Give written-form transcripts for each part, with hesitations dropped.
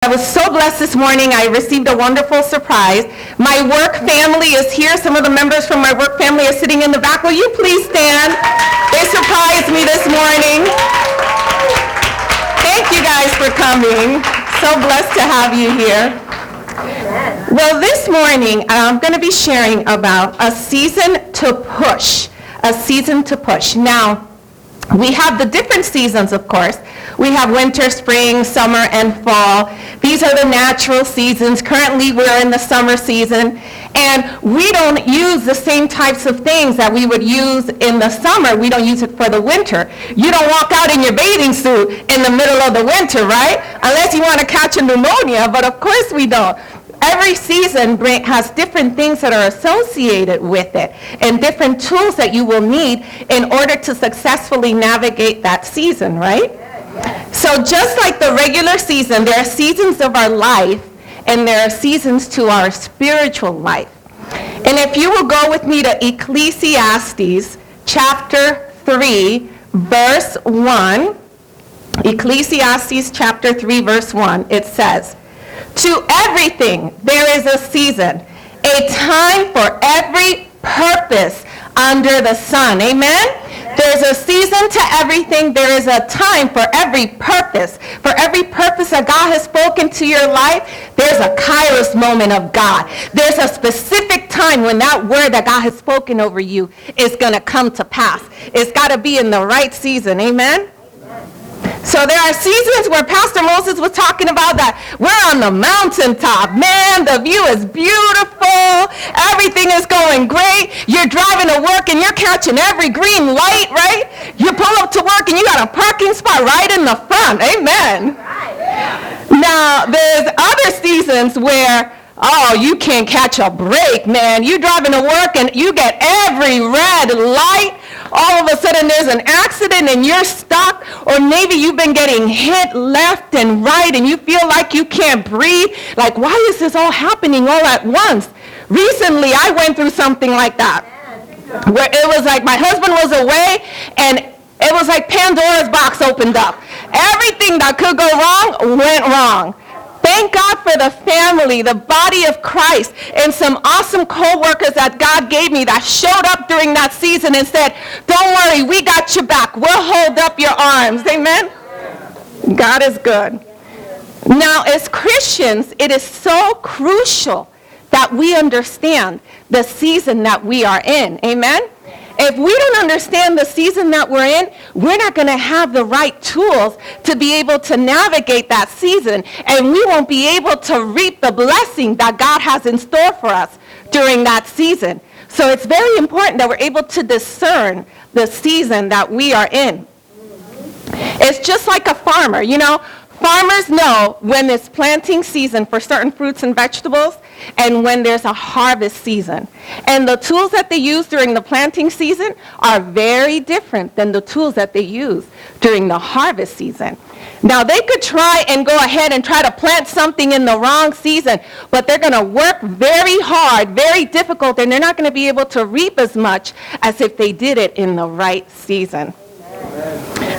I was so blessed this morning. I received a wonderful surprise. My work family is here. Some of the members from my work family are sitting in the back. Will you please stand? They surprised me this morning. Thank you guys for coming. So blessed to have you here. Well, this morning I'm going to be sharing about a season to push. A season to push. Now, we have the different seasons, of course. We have winter, spring, summer, and fall. These are the natural seasons. Currently, we're in the summer season, and we don't use the same types of things that we would use in the summer. We don't use it for the winter. You don't walk out in your bathing suit in the middle of the winter, right? Unless you want to catch a pneumonia, but of course we don't. Every season has different things that are associated with it and different tools that you will need in order to successfully navigate that season, right? So just like the regular season, there are seasons of our life and there are seasons to our spiritual life. And if you will go with me to Ecclesiastes chapter 3, verse 1, Ecclesiastes chapter 3, verse 1, it says, "To everything there is a season, a time for every purpose under the sun." Amen? There's a season to everything. There is a time for every purpose. For every purpose that God has spoken to your life, there's a kairos moment of God. There's a specific time when that word that God has spoken over you is going to come to pass. It's got to be in the right season. Amen? So there are seasons where Pastor Moses was talking about that we're on the mountaintop. Man, the view is beautiful. Everything is going great. You're driving to work and you're catching every green light, right? You pull up to work and you got a parking spot right in the front. Amen. Now, there's other seasons where, oh, you can't catch a break, man. You driving to work and you get every red light. All of a sudden there's an accident and you're stuck, or maybe you've been getting hit left and right and you feel like you can't breathe. Like, why is this all happening all at once? Recently, I went through something like that, where it was like my husband was away and it was like Pandora's box opened up. Everything that could go wrong went wrong. Thank God for the family, the body of Christ, and some awesome co-workers that God gave me that showed up during that season and said, "Don't worry, we got your back. We'll hold up your arms." Amen? God is good. Now, as Christians, it is so crucial that we understand the season that we are in. Amen? If we don't understand the season that we're in, we're not going to have the right tools to be able to navigate that season, and we won't be able to reap the blessing that God has in store for us during that season. So it's very important that we're able to discern the season that we are in. It's just like a farmer, you know. Farmers know when it's planting season for certain fruits and vegetables and when there's a harvest season. And the tools that they use during the planting season are very different than the tools that they use during the harvest season. Now, they could try and go ahead and try to plant something in the wrong season, but they're going to work very hard, very difficult, and they're not going to be able to reap as much as if they did it in the right season.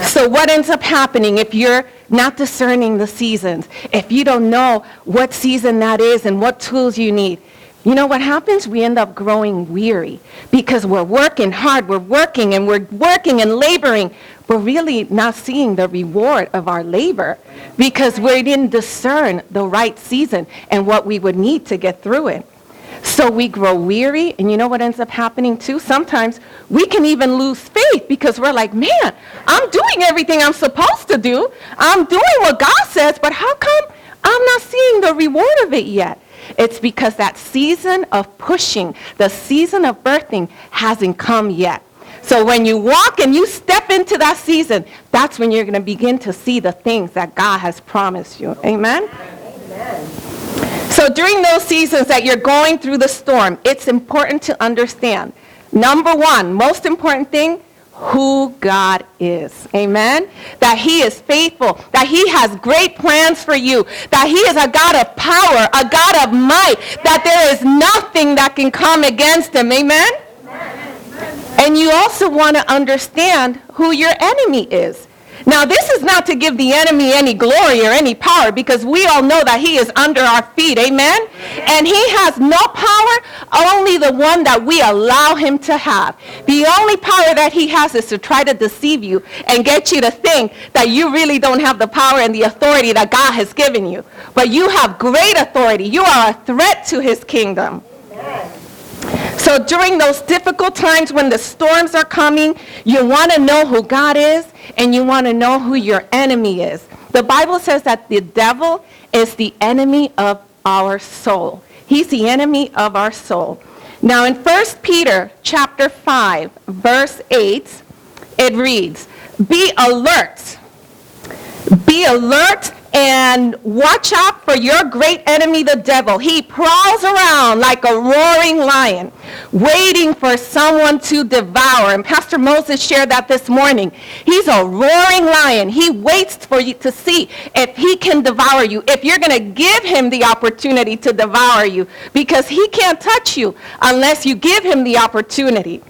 So what ends up happening if you're not discerning the seasons, if you don't know what season that is and what tools you need? You know what happens? We end up growing weary because we're working hard, we're working and laboring. We're really not seeing the reward of our labor because we didn't discern the right season and what we would need to get through it. So we grow weary, and you know what ends up happening too? Sometimes we can even lose faith because we're like, man, I'm doing everything I'm supposed to do. I'm doing what God says, but how come I'm not seeing the reward of it yet? It's because that season of pushing, the season of birthing hasn't come yet. So when you walk and you step into that season, that's when you're going to begin to see the things that God has promised you. Amen? Amen. So during those seasons that you're going through the storm, it's important to understand, number one, most important thing, who God is. Amen? That he is faithful, that he has great plans for you, that he is a God of power, a God of might, that there is nothing that can come against him. Amen? And you also want to understand who your enemy is. Now, this is not to give the enemy any glory or any power, because we all know that he is under our feet, amen? And he has no power, only the one that we allow him to have. The only power that he has is to try to deceive you and get you to think that you really don't have the power and the authority that God has given you. But you have great authority. You are a threat to his kingdom. So during those difficult times when the storms are coming, you want to know who God is and you want to know who your enemy is. The Bible says that the devil is the enemy of our soul. He's the enemy of our soul. Now in 1 Peter chapter 5, verse 8, it reads, "Be alert. Be alert and watch out for your great enemy, the devil. He prowls around like a roaring lion, waiting for someone to devour." And Pastor Moses shared that this morning. He's a roaring lion. He waits for you to see if he can devour you, if you're going to give him the opportunity to devour you, because he can't touch you unless you give him the opportunity.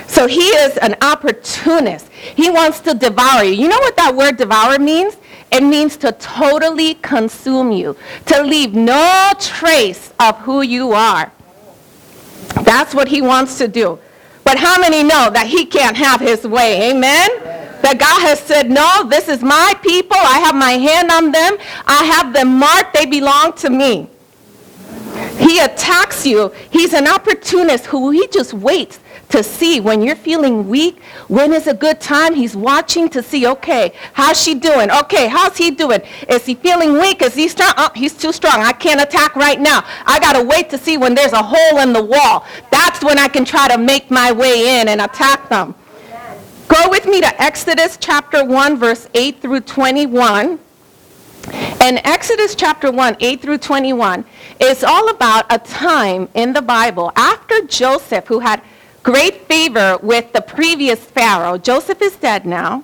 So he is an opportunist. He wants to devour you. You know what that word devour means? It means to totally consume you, to leave no trace of who you are. That's what he wants to do. But how many know that he can't have his way? Amen? That God has said, no, this is my people. I have my hand on them. I have them marked. They belong to me. He attacks you. He's an opportunist who he just waits to see when you're feeling weak, when is a good time. He's watching to see, okay, how's she doing? Okay, how's he doing? Is he feeling weak? Is he strong? Oh, he's too strong. I can't attack right now. I got to wait to see when there's a hole in the wall. That's when I can try to make my way in and attack them. Go with me to Exodus chapter 1, verse 8 through 21. And Exodus chapter 1, 8 through 21 is all about a time in the Bible after Joseph, who had great favor with the previous Pharaoh. Joseph is dead now,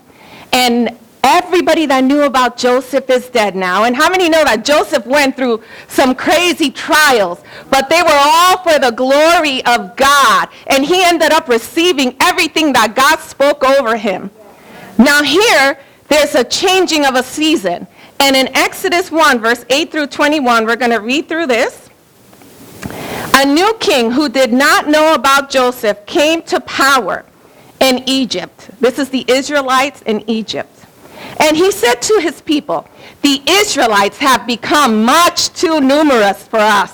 and everybody that knew about Joseph is dead now. And how many know that Joseph went through some crazy trials, but they were all for the glory of God, and he ended up receiving everything that God spoke over him. Now here, there's a changing of a season. And in Exodus 1, verse 8 through 21, we're going to read through this. A new king who did not know about Joseph came to power in Egypt. This is the Israelites in Egypt. And he said to his people, "The Israelites have become much too numerous for us."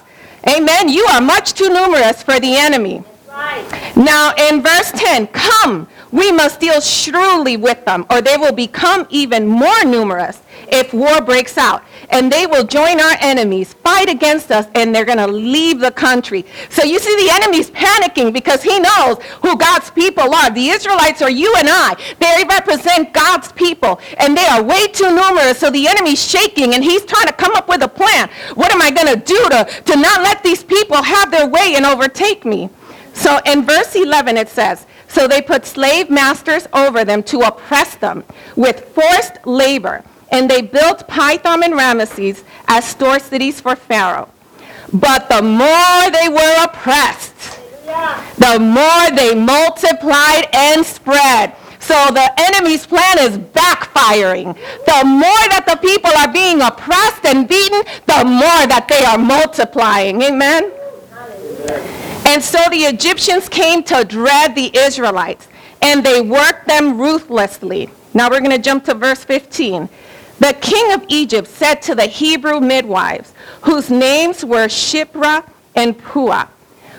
Amen. You are much too numerous for the enemy. Right. Now in verse 10, "Come, we must deal shrewdly with them, or they will become even more numerous if war breaks out. And they will join our enemies, fight against us, and they're going to leave the country." So you see, the enemy's panicking because he knows who God's people are. The Israelites are you and I. They represent God's people, and they are way too numerous. So the enemy's shaking, and he's trying to come up with a plan. What am I going to do to not let these people have their way and overtake me? So in verse 11 it says, "So they put slave masters over them to oppress them with forced labor. And they built Pithom and Ramesses as store cities for Pharaoh. But the more they were oppressed, the more they multiplied and spread." So the enemy's plan is backfiring. The more that the people are being oppressed and beaten, the more that they are multiplying. Amen? "And so the Egyptians came to dread the Israelites, and they worked them ruthlessly." Now we're going to jump to verse 15. "The king of Egypt said to the Hebrew midwives, whose names were Shiphrah and Puah,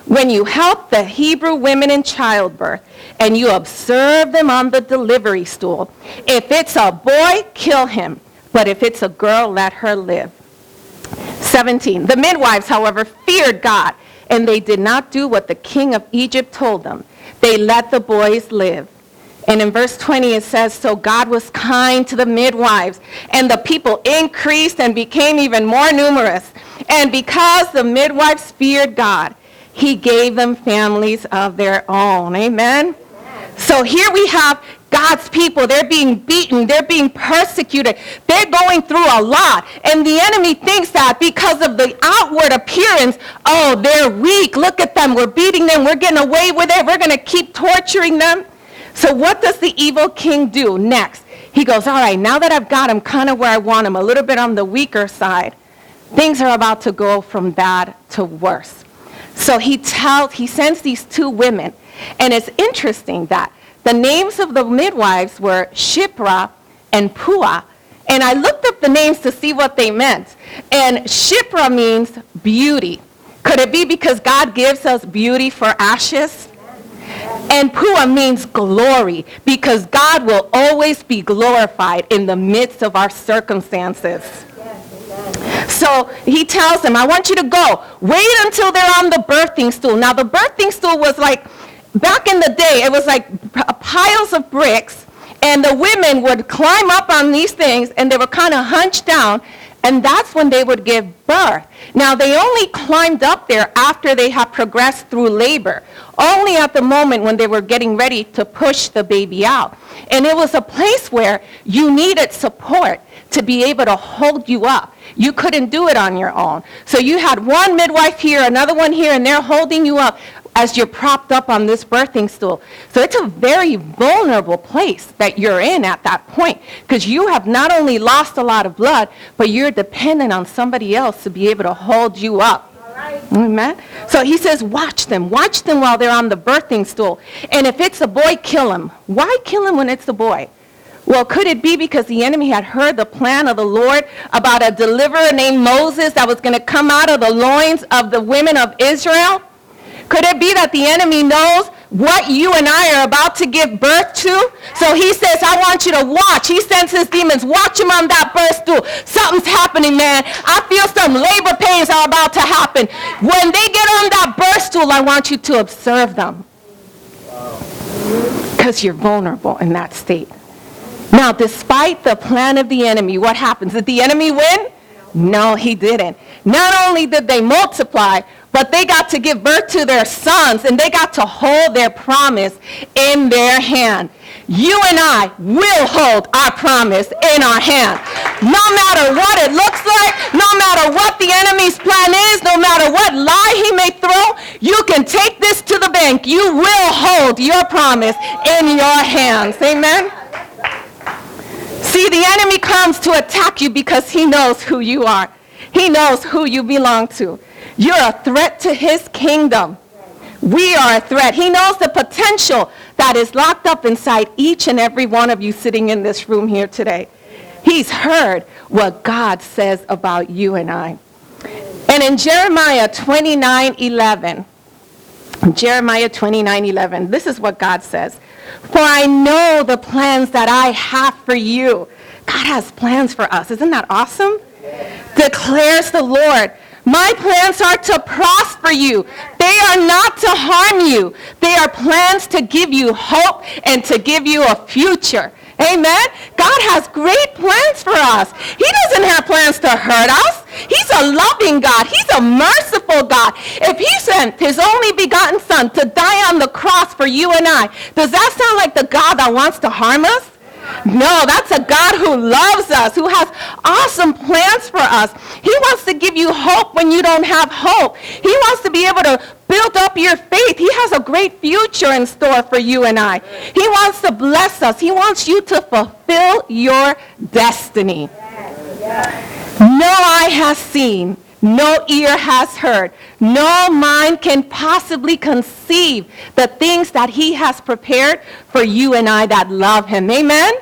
'When you help the Hebrew women in childbirth, and you observe them on the delivery stool, if it's a boy, kill him, but if it's a girl, let her live.'" 17. "The midwives, however, feared God, and they did not do what the king of Egypt told them. They let the boys live." And in verse 20 it says, "So God was kind to the midwives, and the people increased and became even more numerous. And because the midwives feared God, he gave them families of their own." Amen? So here we have God's people. They're being beaten. They're being persecuted. They're going through a lot. And the enemy thinks that because of the outward appearance, oh, they're weak. Look at them. We're beating them. We're getting away with it. We're going to keep torturing them. So what does the evil king do next? he goes, all right, now that I've got him kind of where I want him, a little bit on the weaker side, things are about to go from bad to worse. So he sends these 2 women. And it's interesting that the names of the midwives were Shiphrah and Puah. And I looked up the names to see what they meant. And Shiphrah means beauty. Could it be because God gives us beauty for ashes? And Puah means glory, because God will always be glorified in the midst of our circumstances. So he tells them, I want you to go. Wait until they're on the birthing stool. Now, the birthing stool was like, back in the day, it was like piles of bricks, and the women would climb up on these things, and they were kind of hunched down, and that's when they would give birth. Now, they only climbed up there after they had progressed through labor, only at the moment when they were getting ready to push the baby out. And it was a place where you needed support to be able to hold you up. You couldn't do it on your own. So you had one midwife here, another one here, and they're holding you up as you're propped up on this birthing stool. So it's a very vulnerable place that you're in at that point, because you have not only lost a lot of blood, but you're dependent on somebody else to be able to hold you up. Amen. So he says, watch them while they're on the birthing stool. And if it's a boy, kill him. Why kill him when it's a boy? Well, could it be because the enemy had heard the plan of the Lord about a deliverer named Moses that was going to come out of the loins of the women of Israel? Could it be that the enemy knows what you and I are about to give birth to? So he says, I want you to watch. He sends his demons, watch him on that birth stool. Something's happening, man. I feel some labor pains are about to happen. When they get on that birth stool, I want you to observe them. Because you're vulnerable in that state. Now, despite the plan of the enemy, what happens? Did the enemy win? No, he didn't. Not only did they multiply, but they got to give birth to their sons, and they got to hold their promise in their hand. You and I will hold our promise in our hand. No matter what it looks like, no matter what the enemy's plan is, no matter what lie he may throw, you can take this to the bank. You will hold your promise in your hands. Amen? See, the enemy comes to attack you because he knows who you are. He knows who you belong to. You're a threat to his kingdom. We are a threat. He knows the potential that is locked up inside each and every one of you sitting in this room here today. He's heard what God says about you and I. And in Jeremiah 29:11, this is what God says. For I know the plans that I have for you. God has plans for us. Isn't that awesome? Declares the Lord. My plans are to prosper you. They are not to harm you. They are plans to give you hope and to give you a future. Amen? God has great plans for us. He doesn't have plans to hurt us. He's a loving God. He's a merciful God. If he sent his only begotten son to die on the cross for you and I, does that sound like the God that wants to harm us? No, that's a God who loves us, who has awesome plans for us. He wants to give you hope when you don't have hope. He wants to be able to build up your faith. He has a great future in store for you and I. He wants to bless us. He wants you to fulfill your destiny. No eye has seen, no ear has heard, no mind can possibly conceive the things that he has prepared for you and I that love him. Amen?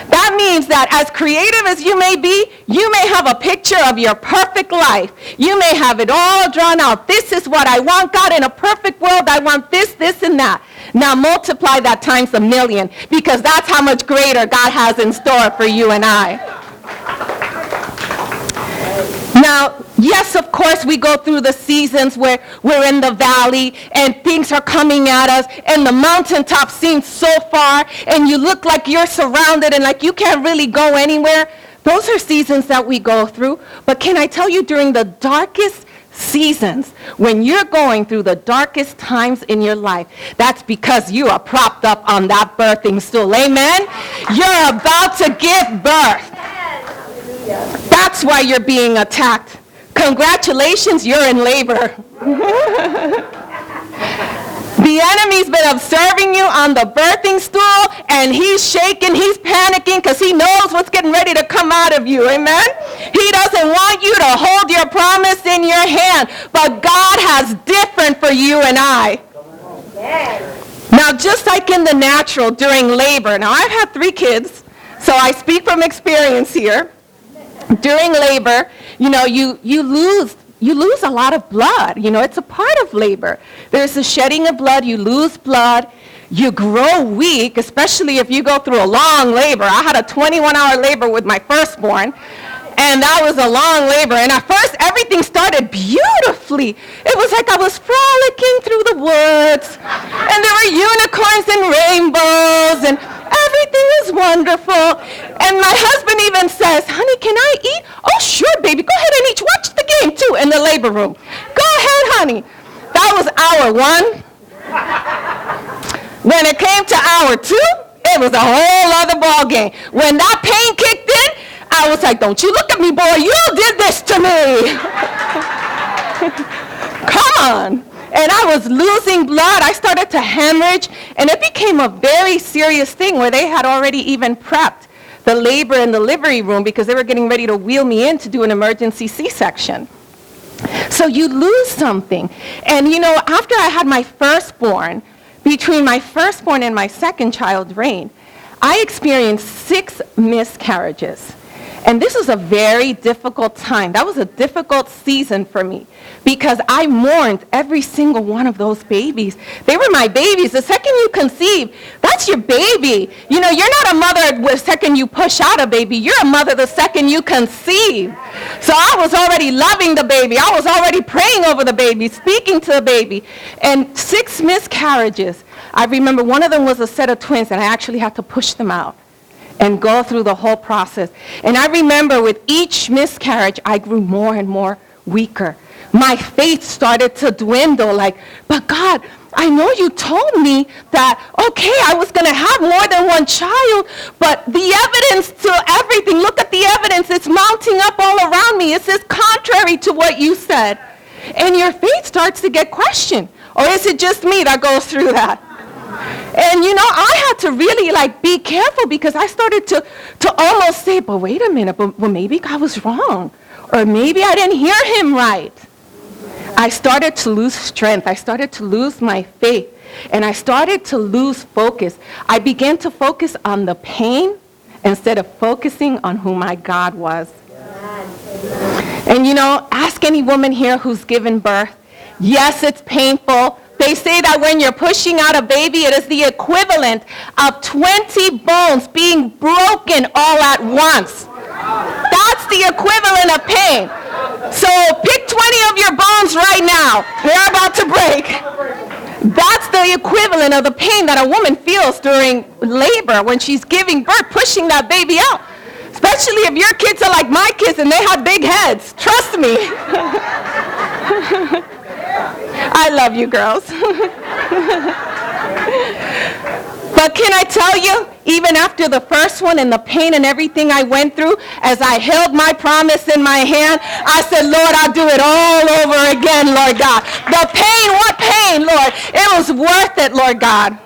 That means that as creative as you may be, you may have a picture of your perfect life. You may have it all drawn out. This is what I want, God. In a perfect world, I want this, this, and that. Now multiply that times 1,000,000, because that's how much greater God has in store for you and I. Now, yes, of course, we go through the seasons where we're in the valley and things are coming at us and the mountaintop seems so far and you look like you're surrounded and like you can't really go anywhere. Those are seasons that we go through. But can I tell you, during the darkest seasons, when you're going through the darkest times in your life, that's because you are propped up on that birthing stool. Amen? You're about to give birth. That's why you're being attacked. Congratulations, you're in labor. The enemy's been observing you on the birthing stool, and he's shaking, he's panicking because he knows what's getting ready to come out of you. Amen? He doesn't want you to hold your promise in your hand, but God has different for you and I. Now, just like in the natural during labor, now I've had 3 kids, so I speak from experience here. During labor, you lose a lot of blood. It's a part of labor. There's the shedding of blood. You lose blood. You grow weak, especially if you go through a long labor. I had a 21-hour labor with my firstborn, and that was a long labor. And at first, everything started beautifully. It was like I was frolicking through the woods, and there were unicorns and rainbows, and everything was wonderful. And my husband even says, honey, can I eat? Oh, sure, baby. Go ahead and eat. Watch the game, too, in the labor room. Go ahead, honey. That was hour 1. When it came to hour 2, it was a whole other ball game. When that pain kicked in, I was like, don't you look at me, boy. You did this to me. Come on. And I was losing blood. I started to hemorrhage, and it became a very serious thing where they had already even prepped the labor and delivery room because they were getting ready to wheel me in to do an emergency C-section. So you lose something. And after I had my firstborn, between my firstborn and my second child, Rain, I experienced 6 miscarriages. And this was a very difficult time. That was a difficult season for me because I mourned every single one of those babies. They were my babies. The second you conceive, that's your baby. You're not a mother the second you push out a baby. You're a mother the second you conceive. So I was already loving the baby. I was already praying over the baby, speaking to the baby. And 6 miscarriages. I remember one of them was a set of twins, and I actually had to push them out and go through the whole process. And I remember with each miscarriage, I grew more and more weaker. My faith started to dwindle, but God, I know you told me that, okay, I was going to have more than one child, but the evidence to everything, look at the evidence, it's mounting up all around me. It says contrary to what you said. And your faith starts to get questioned. Or is it just me that goes through that? And I had to really be careful because I started to almost say, but wait a minute, but maybe God was wrong. Or maybe I didn't hear him right. I started to lose strength. I started to lose my faith. And I started to lose focus. I began to focus on the pain instead of focusing on who my God was. And ask any woman here who's given birth. Yes, it's painful. They say that when you're pushing out a baby, it is the equivalent of 20 bones being broken all at once. That's the equivalent of pain. So pick 20 of your bones right now. They're about to break. That's the equivalent of the pain that a woman feels during labor when she's giving birth, pushing that baby out. Especially if your kids are like my kids and they have big heads. Trust me. I love you girls. But can I tell you, even after the first one and the pain and everything I went through, as I held my promise in my hand, I said, Lord, I'll do it all over again, Lord God. The pain, what pain, Lord? It was worth it, Lord God.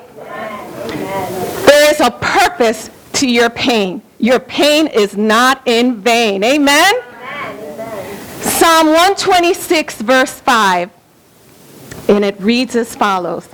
There is a purpose to your pain. Your pain is not in vain. Amen? Psalm 126, verse 5. And it reads as follows.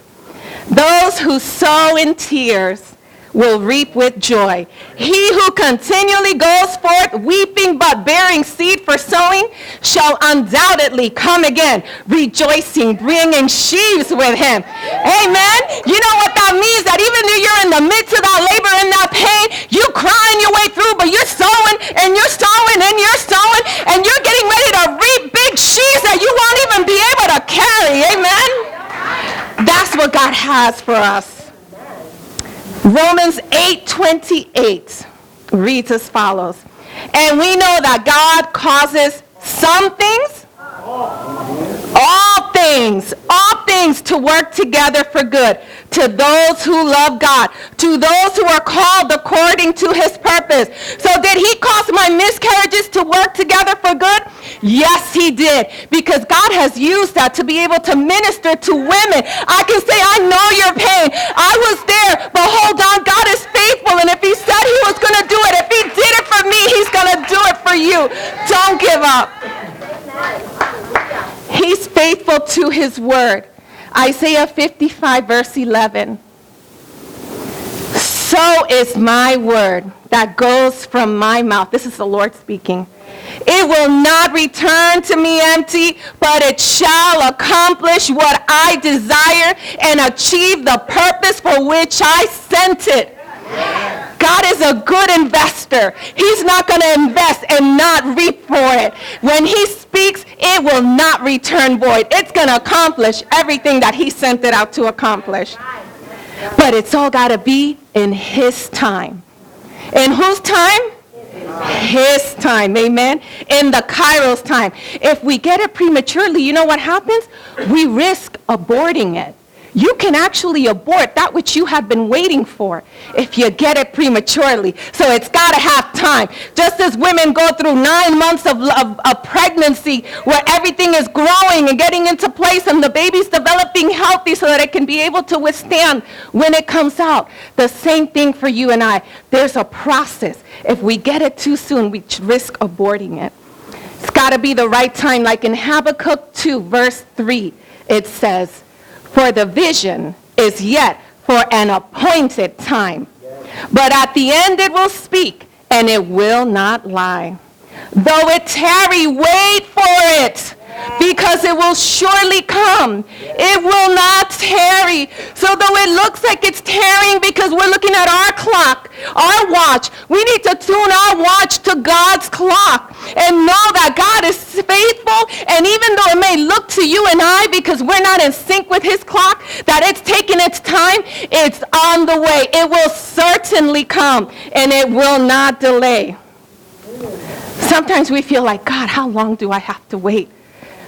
Those who sow in tears will reap with joy. He who continually goes forth weeping but bearing seed for sowing shall undoubtedly come again, rejoicing, bringing sheaves with him. Amen. You know what that means? That even though you're in the midst of that labor and that pain, you crying your way through, but you're sowing and you're sowing and you're sowing and you're getting ready to reap big sheaves that you won't even be able to carry. Amen. That's what God has for us. Romans 8:28 reads as follows. And we know that God causes some things, all things things to work together for good to those who love God, to those who are called according to his purpose. So did he cause my miscarriages to work together for good? Yes, he did, because God has used that to be able to minister to women. I can say, I know your pain. I was there, but hold on, God is faithful, and if he said he was going to do it, if he did it for me, he's going to do it for you. Don't give up. He's faithful to his word. Isaiah 55, verse 11. So is my word that goes from my mouth. This is the Lord speaking. It will not return to me empty, but it shall accomplish what I desire and achieve the purpose for which I sent it. God is a good investor. He's not going to invest and not reap for it. When he speaks, it will not return void. It's going to accomplish everything that he sent it out to accomplish. But it's all got to be in his time. In whose time? His time, amen? In the Kairos time. If we get it prematurely, you know what happens? We risk aborting it. You can actually abort that which you have been waiting for if you get it prematurely. So it's got to have time. Just as women go through 9 months of pregnancy where everything is growing and getting into place and the baby's developing healthy so that it can be able to withstand when it comes out. The same thing for you and I. There's a process. If we get it too soon, we risk aborting it. It's got to be the right time. Like in Habakkuk 2, verse 3, it says, for the vision is yet for an appointed time. But at the end it will speak, and it will not lie. Though it tarry, wait for it, because it will surely come. It will not tarry. So though it looks like it's tarrying because we're looking at our clock, our watch, we need to tune our watch to God's clock and know that God is faithful. And even though it may look to you and I, because we're not in sync with his clock, that it's taking its time, it's on the way. It will certainly come, and it will not delay. Sometimes we feel like, God, how long do I have to wait?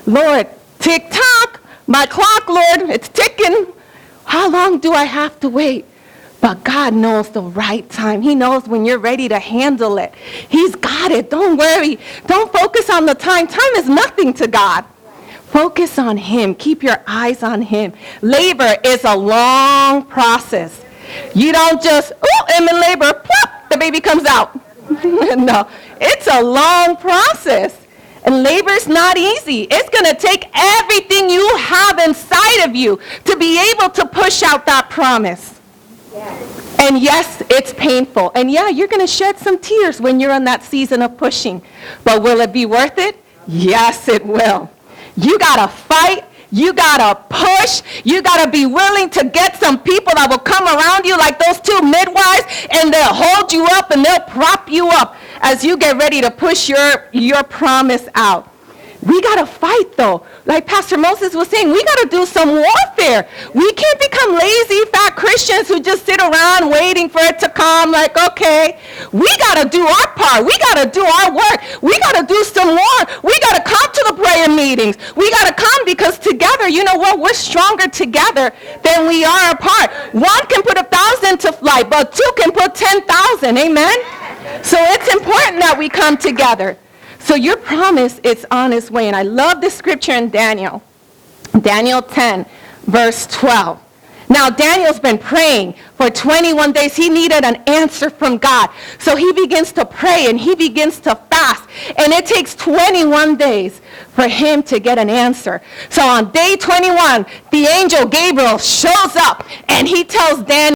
Lord, tick-tock, my clock, Lord, it's ticking. How long do I have to wait? But God knows the right time. He knows when you're ready to handle it. He's got it. Don't worry. Don't focus on the time. Time is nothing to God. Focus on him. Keep your eyes on him. Labor is a long process. You don't just, I'm in labor, plop, the baby comes out. No, it's a long process. And labor's not easy. It's going to take everything you have inside of you to be able to push out that promise. Yes. And yes, it's painful. And yeah, you're going to shed some tears when you're in that season of pushing. But will it be worth it? Yes, it will. You got to fight. You got to push. You got to be willing to get some people that will come around you like those two midwives, and they'll hold you up and they'll prop you up as you get ready to push your promise out. We got to fight, though. Like Pastor Moses was saying, we got to do some warfare. We can't become lazy, fat Christians who just sit around waiting for it to come like, okay. We got to do our part. We got to do our work. We got to do some more. We got to come to the prayer meetings. We got to come because together, you know what? We're stronger together than we are apart. One can put 1,000 to flight, but two can put 10,000. Amen? So it's important that we come together. So your promise is on its way. And I love this scripture in Daniel 10, verse 12. Now, Daniel's been praying for 21 days. He needed an answer from God. So he begins to pray and he begins to fast. And it takes 21 days for him to get an answer. So on day 21, the angel Gabriel shows up and he tells Daniel,